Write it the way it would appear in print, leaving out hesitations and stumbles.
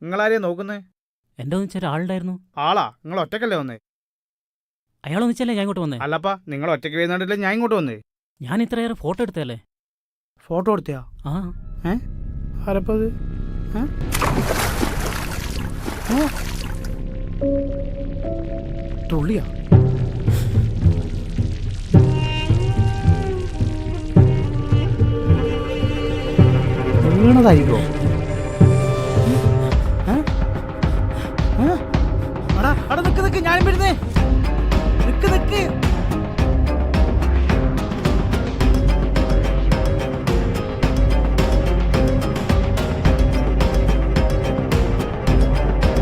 നിങ്ങളാരെയാ നോക്കുന്നേ? എൻ്റെ ഒന്നിച്ചൊരു ആളുണ്ടായിരുന്നു. ആളാ? നിങ്ങൾ ഒറ്റക്കല്ലേ വന്നേ? അയാൾ ഒന്നിച്ചല്ലേ ഞാൻ ഇങ്ങോട്ട് വന്നേ. അല്ലപ്പാ, നിങ്ങൾ ഒറ്റയ്ക്ക് വരുന്നുണ്ടല്ലേ ഞാൻ ഇങ്ങോട്ട് വന്നേ. ഞാൻ ഇത്രയേറെ ഫോട്ടോ എടുത്തല്ലേ. ഫോട്ടോ എടുത്തിയാ? ആ ആരപ്പത്? തുള്ളിയാ? വീണതായിരിക്കോ? നിക്ക് ഞാനും വരുന്നേ. നിക്ക്